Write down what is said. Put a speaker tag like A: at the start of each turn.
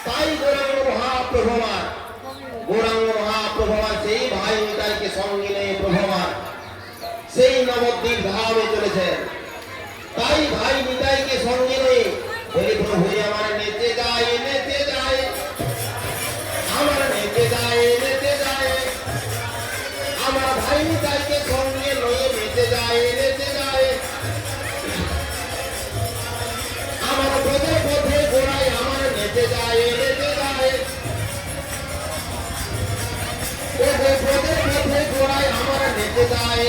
A: তাই গৌরাঙ্গ মহাপ্রভুমান সেই ভাই নিতাইকে সঙ্গে নিয়ে প্রভুমান সেই নবদ্বীপ ধামে চলেছেন। তাই ভাই নিতাইকে সঙ্গে নিয়ে বলি প্রভু আমার নেচে যায় আমার নেচে যায় আমার ভাই নিতাইকে সঙ্গে নিয়ে নেচে যায় আমার পথে পথে গোড়ায় আমার নেচে যায় পথে পথে গোড়ায় আমার নেচে যায়